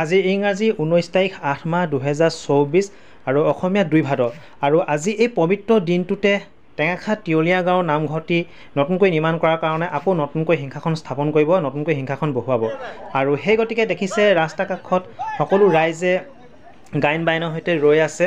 আজি ইংৰাজী 19 তাৰিখ 8 মাহ 2024 আৰু অসমীয়া 2 ভাদ আৰু আজি এই পবিত্ৰ দিনটোতে টেঙাখাত তিয়লীয়া গাঁৱৰ নামঘৰটি নতুনকৈ নিৰ্মাণ কৰাৰ কাৰণে আকৌ নতুনকৈ হিংসাখন স্থাপন কৰিব, নতুনকৈ হিংসাখন বহুৱাব। আৰু সেই গতিকে দেখিছে ৰাস্তা কাষত সকলো ৰাইজে গায়ন বায়নৰ সৈতে ৰৈ আছে।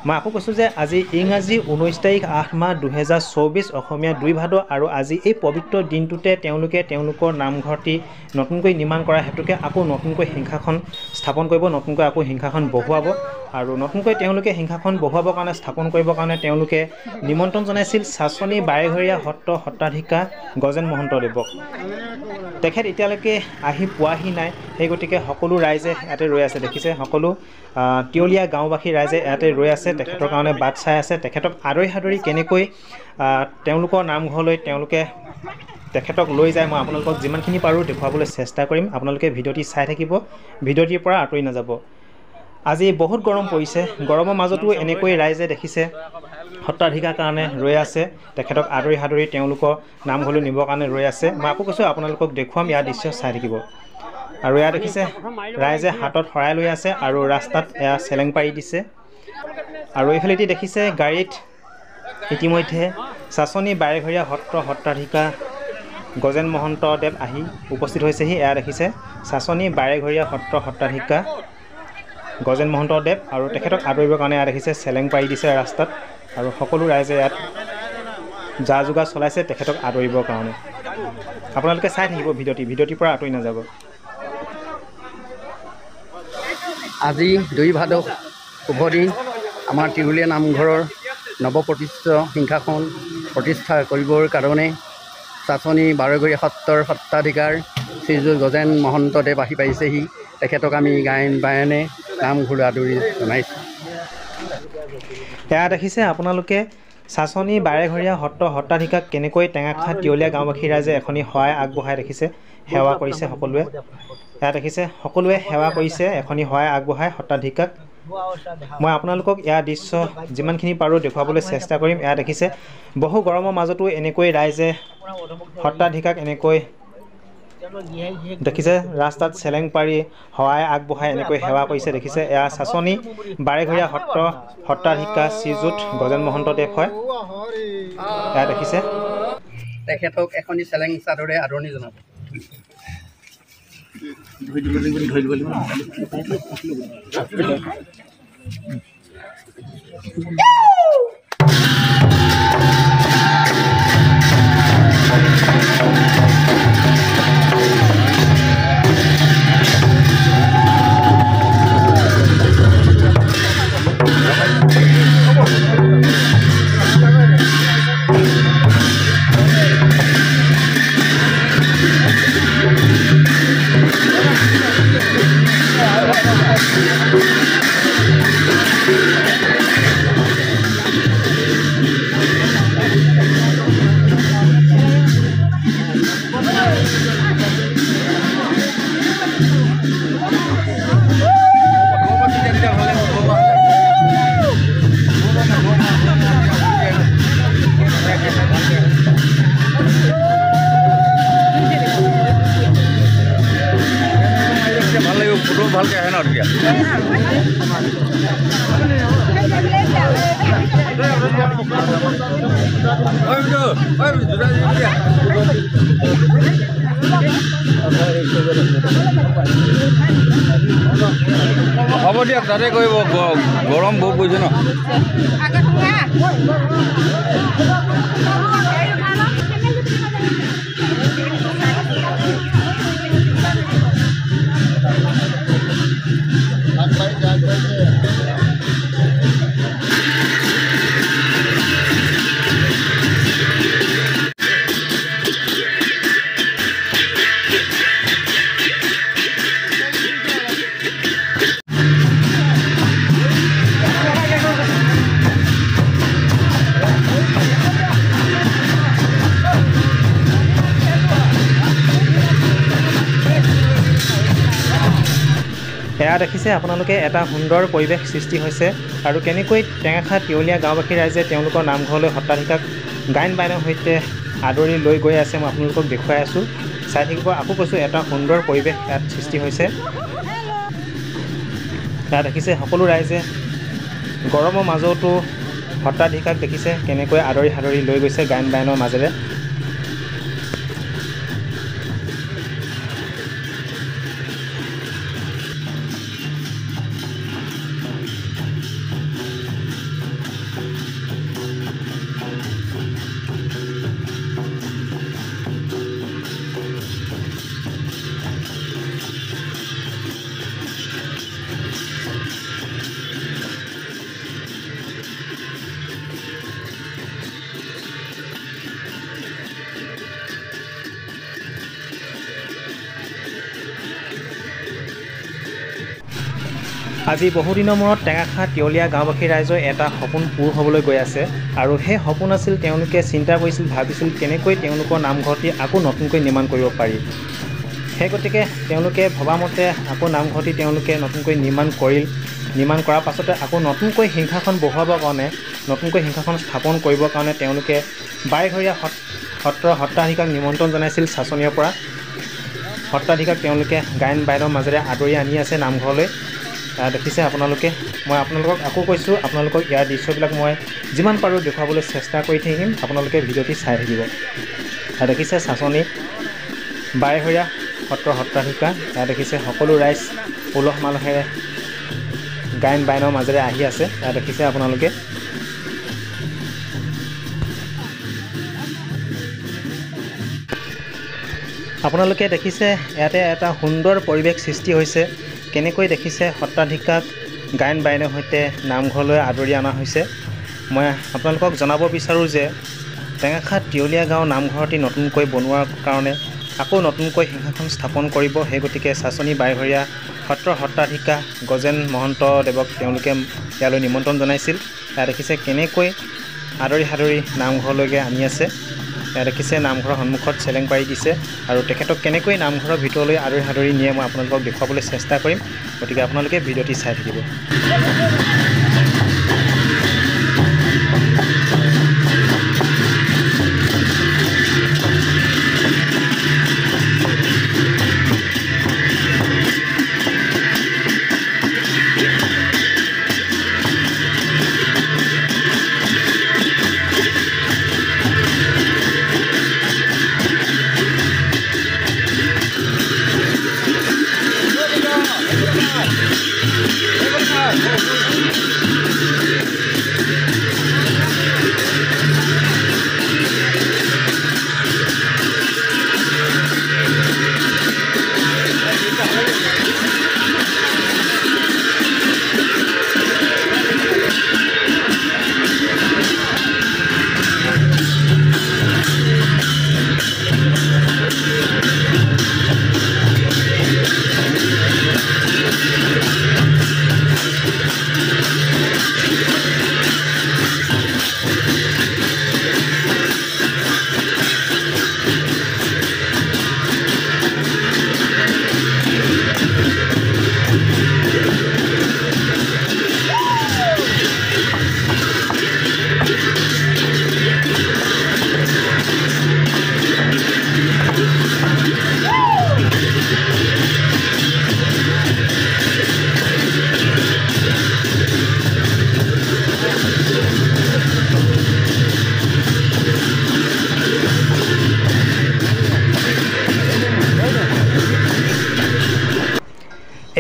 মই আকৌ কৈছোঁ যে আজি ইংৰাজী 19 তাৰিখ 8 মাহ 2024 অসমীয়া 2 ভাদ আৰু আজি এই পবিত্ৰ দিনটোতে তেওঁলোকে তেওঁলোকৰ নামঘৰটি নতুনকৈ নিৰ্মাণ কৰা হেতুকে আকৌ নতুনকৈ হিংসাখন স্থাপন কৰিব, নতুনকৈ আকৌ হিংসাখন বহুৱাব। আৰু নতুনকৈ তেওঁলোকে হিংসাখন বহুৱাবৰ কাৰণে স্থাপন কৰিবৰ কাৰণে তেওঁলোকে নিমন্ত্ৰণ জনাইছিল চাচনি বাৰেঘৰীয়া সত্ৰ সত্ৰাধিকাৰ গজেন মহন্তদেৱক। তেখেত এতিয়ালৈকে আহি পোৱাহি নাই, সেই গতিকে সকলো ৰাইজে ইয়াতে ৰৈ আছে। দেখিছে সকলো তিয়লীয়া গাঁওবাসী ৰাইজে ইয়াতে ৰৈ আছে, তেখেতৰ কাৰণে বাট চাই আছে। তেখেতক আদৰি সাদৰি কেনেকৈ তেওঁলোকৰ নামঘৰলৈ তেওঁলোকে তেখেতক লৈ যায় মই আপোনালোকক যিমানখিনি পাৰোঁ দেখুৱাবলৈ চেষ্টা কৰিম। আপোনালোকে ভিডিঅ'টি চাই থাকিব, ভিডিঅ'টিৰ পৰা আঁতৰি নাযাব। আজি বহুত গৰম পৰিছে, গৰমৰ মাজতো এনেকৈ ৰাইজে দেখিছে সত্ৰাধিকাৰ কাৰণে ৰৈ আছে, তেখেতক আদৰি সাদৰি তেওঁলোকৰ নামঘৰলৈ নিবৰ কাৰণে ৰৈ আছে। মই আকৌ কৈছোঁ আপোনালোকক দেখুৱাম, ইয়াৰ দৃশ্য চাই থাকিব। আৰু এয়া দেখিছে ৰাইজে হাতত শৰাই লৈ আছে আৰু ৰাস্তাত এয়া চেলেং পাৰি দিছে। আৰু এইফালেদি দেখিছে গাড়ীত ইতিমধ্যে চাচনি বাৰেঘৰীয়া সত্ৰ সত্ৰাধিকাৰ গজেন মহন্তদেৱ আহি উপস্থিত হৈছেহি। এয়া দেখিছে চাচনি বাৰেঘৰীয়া সত্ৰ সত্ৰাধিকাৰ গজেন মহন্তদেৱ আৰু তেখেতক আদৰিবৰ কাৰণে এয়া দেখিছে চেলেং পাৰি দিছে ৰাস্তাত। আৰু সকলো ৰাইজে ইয়াত যা যোগাৰ চলাইছে তেখেতক আদৰিবৰ কাৰণে। আপোনালোকে চাই থাকিব ভিডিঅ'টিৰ পৰা আঁতৰি নাযাব। আজি 2 ভাদ শুভ দিন। আমাৰ তিৰুলীয়া নামঘৰৰ নৱপ্ৰতিষ্ঠিত হিংসাখন প্ৰতিষ্ঠা কৰিবৰ কাৰণে চাচনি বাৰেঘৰীয়া সত্ৰৰ সত্ৰাধিকাৰ শ্ৰীযুত গজেন মহন্তদেৱ আহি পাইছেহি। তেখেতক আমি গায়ন বায়নে নামঘৰলৈ আদৰি জনাইছোঁ। এয়া দেখিছে আপোনালোকে চাচনি বাৰেঘৰীয়া সত্ৰ সত্ৰাধিকাৰক কেনেকৈ টেঙাখাত তিয়লীয়া গাঁওবাসী ৰাইজে এখনি শৰাই আগবঢ়াই দেখিছে, সেৱা কৰিছে সকলোৱে। এয়া দেখিছে সকলোৱে সেৱা কৰিছে এখনি শৰাই আগবঢ়াই সত্ৰাধিকাৰক। মই আপোনালোকক ইয়াৰ দৃশ্য যিমানখিনি পাৰোঁ দেখুৱাবলৈ চেষ্টা কৰিম। এয়া দেখিছে বহু গৰমৰ মাজতো এনেকৈ ৰাইজে সত্ৰাধিকাৰক এনেকৈ দেখিছে ৰাস্তাত চেলেং পাৰি শৰাই আগবঢ়াই এনেকৈ সেৱা কৰিছে। দেখিছে এয়া চাচনি বাৰেঘৰীয়া সত্ৰ সত্ৰাধিকাৰ শ্ৰীযুত গজেন মহন্তদেৱ হয়। এয়া দেখিছে তেখেতক এখনি চেলেং চাদৰে আদৰণি জনাব। ভালকৈ আহে ন এতিয়া হ'ব দিয়ক, তাতে কৰিব। গৰম বহুত পৰিছে ন। এয়া দেখিছে আপোনালোকে এটা সুন্দৰ পৰিৱেশ সৃষ্টি হৈছে। আৰু কেনেকৈ টেঙাখাত তিয়লীয়া গাঁওবাসী ৰাইজে তেওঁলোকৰ নামঘৰলৈ সত্ৰাধিকাৰক গায়ন বায়নৰ সৈতে আদৰি লৈ গৈ আছে, মই আপোনালোকক দেখুৱাই আছোঁ। চাই থাকিব। আকৌ কৈছোঁ এটা সুন্দৰ পৰিৱেশ ইয়াত সৃষ্টি হৈছে। ইয়াত দেখিছে সকলো ৰাইজে গৰমৰ মাজতো সত্ৰাধিকাৰক দেখিছে কেনেকৈ আদৰি সাদৰি লৈ গৈছে গায়ন বায়নৰ মাজেৰে। আজি বহুদিনৰ মূৰত টেঙাখা তিয়লীয়া গাঁওবাসী ৰাইজৰ এটা সপোন পূৰ হ'বলৈ গৈ আছে আৰু সেই সপোন আছিল তেওঁলোকে চিন্তা কৰিছিল ভাবিছিল কেনেকৈ তেওঁলোকৰ নামঘৰটি আকৌ নতুনকৈ নিৰ্মাণ কৰিব পাৰি। সেই গতিকে তেওঁলোকে ভবামতে আকৌ নামঘৰটি তেওঁলোকে নতুনকৈ নিৰ্মাণ কৰাৰ পাছতে আকৌ নতুনকৈ সিংহাসন বহুৱাবৰ কাৰণে নতুনকৈ সিংহাসন স্থাপন কৰিবৰ কাৰণে তেওঁলোকে বাইঘৰীয়া সত্ৰাধিকাৰক নিমন্ত্ৰণ জনাইছিল চাচনিৰ পৰা। সত্ৰাধিকাৰক তেওঁলোকে গায়ন বায়নৰ মাজেৰে আদৰি আনি আছে নামঘৰলৈ। দেখিছে আপোনালোকে, মই আপোনালোকক আকৌ কৈছোঁ, আপোনালোকক ইয়াৰ দৃশ্যবিলাক মই যিমান পাৰোঁ দেখুৱাবলৈ চেষ্টা কৰি থাকিম, আপোনালোকে ভিডিঅ'টি চাই থাকিব। দেখিছে চাচনি বাইঘৰীয়া সত্ৰাধিকাৰ, দেখিছে সকলো ৰাইজ উলহ মালহেৰে গায়ন বায়নৰ মাজেৰে আহি আছে। দেখিছে আপোনালোকে দেখিছে ইয়াতে এটা সুন্দৰ পৰিৱেশ সৃষ্টি হৈছে। কেনেকৈ দেখিছে সত্ৰাধিকাৰক গায়ন বায়নৰ সৈতে নামঘৰলৈ আদৰি অনা হৈছে। মই আপোনালোকক জনাব বিচাৰোঁ যে টেঙাখা তিয়লীয়া গাঁৱৰ নামঘৰটি নতুনকৈ বনোৱাৰ কাৰণে আকৌ নতুনকৈ সিংহাসন স্থাপন কৰিব। সেই গতিকে চাচনি বাইঘৰীয়া সত্ৰাধিকাৰ গজেন মহন্ত দেৱক তেওঁলোকে ইয়ালৈ নিমন্ত্ৰণ জনাইছিল। দেখিছে কেনেকৈ আদৰি সাদৰি নামঘৰলৈকে আনি আছে। দেখিছে নামঘৰৰ সন্মুখত চেলেং পাৰি দিছে আৰু তেখেতক কেনেকৈ নামঘৰৰ ভিতৰলৈ আদৰি সাদৰি নিয়ে মই আপোনালোকক দেখুৱাবলৈ চেষ্টা কৰিম। গতিকে আপোনালোকে ভিডিঅ'টি চাই থাকিব।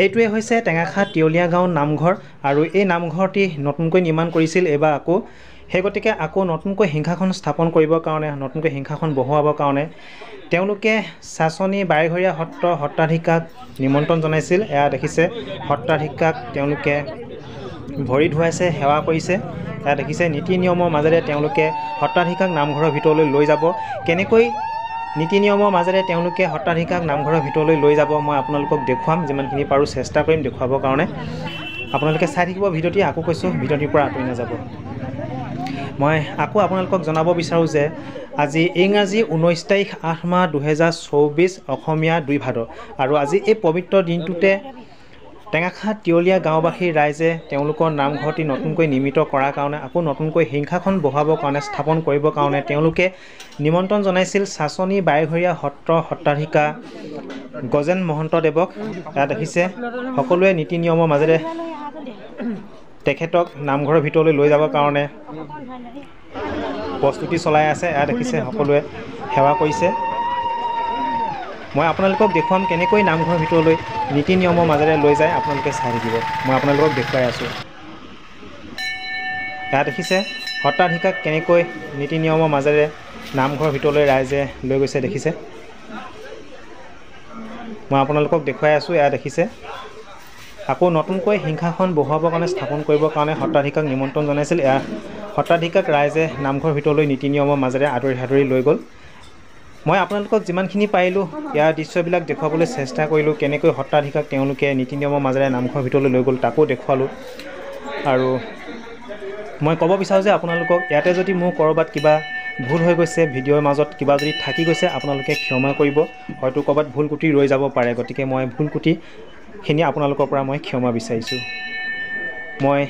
এইটোৱে হৈছে টেঙাখা তিয়লীয়া গাঁও নামঘৰ আৰু এই নামঘৰটি নতুনকৈ নিৰ্মাণ কৰিছিল এইবাৰ আকৌ। সেই গতিকে আকৌ নতুনকৈ সিংহাসন স্থাপন কৰিবৰ কাৰণে নতুনকৈ সিংহাসন বহুৱাবৰ কাৰণে তেওঁলোকে চাচনি বাইঘৰীয়া সত্ৰাধিকাৰক নিমন্ত্ৰণ জনাইছিল। এয়া দেখিছে সত্ৰাধিকাৰক তেওঁলোকে ভৰি ধুৱাইছে, সেৱা কৰিছে। এয়া দেখিছে নীতি নিয়মৰ মাজেৰে তেওঁলোকে সত্ৰাধিকাৰক নামঘৰৰ ভিতৰলৈ লৈ যাব। কেনেকৈ নীতি নিয়মৰ মাজেৰে তেওঁলোকে সত্ৰাধিকাৰক নামঘৰৰ ভিতৰলৈ লৈ যাব মই আপোনালোকক দেখুৱাম, যিমানখিনি পাৰোঁ চেষ্টা কৰিম দেখুৱাবৰ কাৰণে। আপোনালোকে চাই থাকিব ভিডিঅ'টি। আকৌ কৈছোঁ ভিডিঅ'টিৰ পৰা আঁতৰি নাযাব। মই আকৌ আপোনালোকক জনাব বিচাৰোঁ যে আজি ইংৰাজী 19 তাৰিখ 8 মাহ 2024 অসমীয়া 2 ভাদ আৰু আজি এই পবিত্ৰ দিনটোতে টেঙাখা তিয়লীয়া গাঁওবাসীৰ ৰাইজে তেওঁলোকৰ নামঘৰটি নতুনকৈ নিৰ্মিত কৰাৰ কাৰণে আকৌ নতুনকৈ সিংহাসন বহাবৰ কাৰণে স্থাপন কৰিবৰ কাৰণে তেওঁলোকে নিমন্ত্ৰণ জনাইছিল চাচনি বাইঘৰীয়া সত্ৰাধিকাৰ গজেন মহন্ত দেৱক। ইয়াত দেখিছে সকলোৱে নীতি নিয়মৰ মাজেৰে তেখেতক নামঘৰৰ ভিতৰলৈ লৈ যাবৰ কাৰণে প্ৰস্তুতি চলাই আছে। এয়া দেখিছে সকলোৱে সেৱা কৰিছে। মই আপোনালোকক দেখুৱাম কেনেকৈ নামঘৰৰ ভিতৰলৈ নীতি নিয়মৰ মাজেৰে লৈ যায়, আপোনালোকে চাই থাকিব। মই আপোনালোকক দেখুৱাই আছোঁ। এয়া দেখিছে সত্ৰাধিকাক কেনেকৈ নীতি নিয়মৰ মাজেৰে নামঘৰৰ ভিতৰলৈ ৰাইজে লৈ গৈছে দেখিছে। মই আপোনালোকক দেখুৱাই আছোঁ। এয়া দেখিছে আকৌ নতুনকৈ সিংহাসন বহুৱাবৰ কাৰণে স্থাপন কৰিবৰ কাৰণে সত্ৰাধিকাক নিমন্ত্ৰণ জনাইছিল। এয়া সত্ৰাধিকাক ৰাইজে নামঘৰৰ ভিতৰলৈ নীতি নিয়মৰ মাজেৰে আদৰি সাদৰি লৈ গ'ল। মই আপোনালোকক যিমানখিনি পাৰিলোঁ ইয়াৰ দৃশ্যবিলাক দেখুৱাবলৈ চেষ্টা কৰিলোঁ। কেনেকৈ সত্ৰাধিকাক তেওঁলোকে নীতি নিয়মৰ মাজেৰে নামঘৰৰ ভিতৰলৈ লৈ গ'ল তাকো দেখুৱালোঁ। আৰু মই ক'ব বিচাৰোঁ যে আপোনালোকক ইয়াতে যদি মোৰ ক'ৰবাত কিবা ভুল হৈ গৈছে, ভিডিঅ'ৰ মাজত কিবা যদি থাকি গৈছে, আপোনালোকে ক্ষমা কৰিব। হয়তো ক'ৰবাত ভুল ক্ৰুটি ৰৈ যাব পাৰে, গতিকে মই ভুল ক্ৰুটিখিনি আপোনালোকৰ পৰা মই ক্ষমা বিচাৰিছোঁ। মই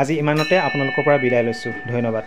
আজি ইমানতে আপোনালোকৰ পৰা বিদায় লৈছোঁ। ধন্যবাদ।